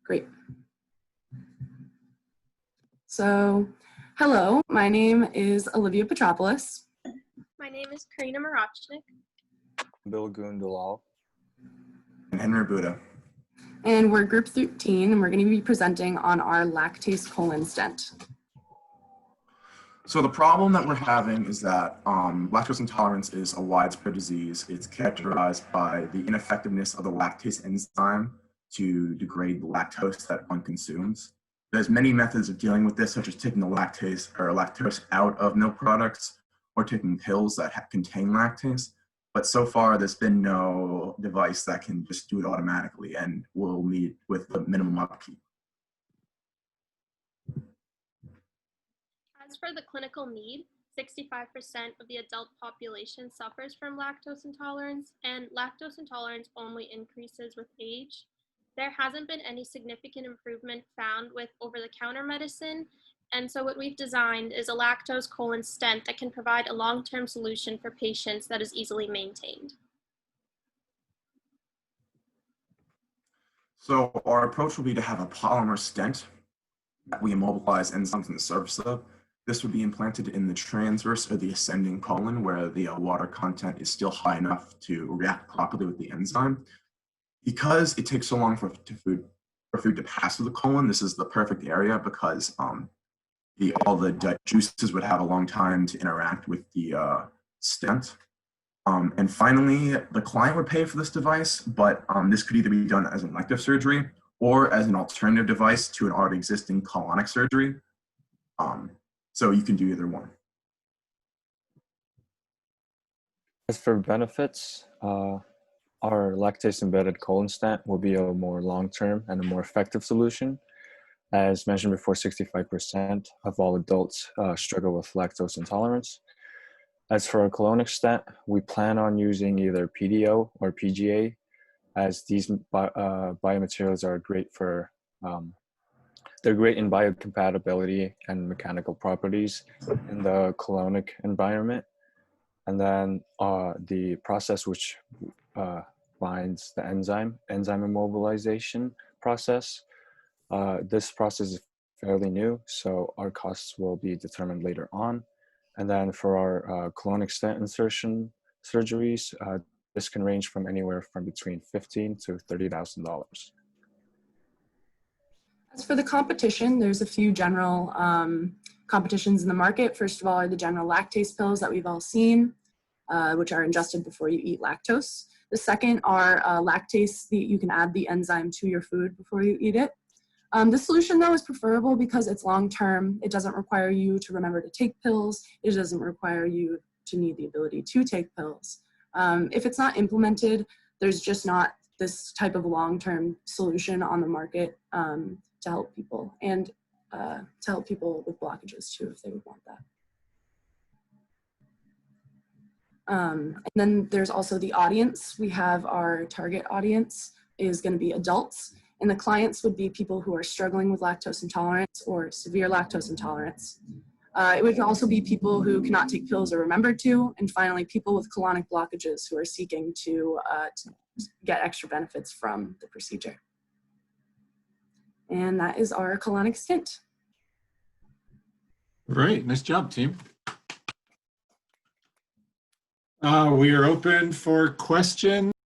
Great. So, hello, my name is Olivia Petropoulos. My name is Karina Marachnik. Bill Gundulal. And Henry Buddha. And we're group 13, and we're going to be presenting on our lactase colon stent. So the problem that we're having is that lactose intolerance is a widespread disease. It's characterized by the ineffectiveness of the lactase enzyme to degrade the lactose that one consumes. There's many methods of dealing with this, such as taking the lactose out of milk products or taking pills that contain lactase. But so far, there's been no device that can just do it automatically and will meet with the minimum upkeep. As for the clinical need, 65% of the adult population suffers from lactose intolerance, and lactose intolerance only increases with age. There hasn't been any significant improvement found with over-the-counter medicine, and so what we've designed is a lactose colon stent that can provide a long-term solution for patients that is easily maintained. So our approach will be to have a polymer stent that we immobilize enzymes in the surface of. This would be implanted in the transverse or the ascending colon, where the water content is still high enough to react properly with the enzyme. Because it takes so long for food to pass through the colon, this is the perfect area because all the juices would have a long time to interact with the stent. And finally, the client would pay for this device, but this could either be done as an elective surgery or as an alternative device to an already existing colonic surgery. So you can do either one. As for benefits, our lactase-embedded colon stent will be a more long-term and a more effective solution. As mentioned before, 65% of all adults struggle with lactose intolerance. As for our colonic stent, we plan on using either PDO or PGA, as these biomaterials are great for they're great in biocompatibility and mechanical properties in the colonic environment. And then the process which binds the enzyme immobilization process. This process is fairly new, so our costs will be determined later on. And then for our colonic stent insertion surgeries, this can range from anywhere from between $15,000 to $30,000. As for the competition, there's a few general competitions in the market. First of all are the general lactase pills that we've all seen, which are ingested before you eat lactose. The second are lactase, you can add the enzyme to your food before you eat it. This solution, though, is preferable because it's long-term. It doesn't require you to remember to take pills. It doesn't require you to need the ability to take pills. If it's not implemented, there's just not this type of long-term solution on the market to help people, and to help people with blockages too, if they would want that. And then there's also the audience. We have our target audience is going to be adults, and the clients would be people who are struggling with lactose intolerance or severe lactose intolerance. It would also be people who cannot take pills or remember to, and finally people with colonic blockages who are seeking to get extra benefits from the procedure. And that is our colonic stent. Great, nice job, team. We are open for questions.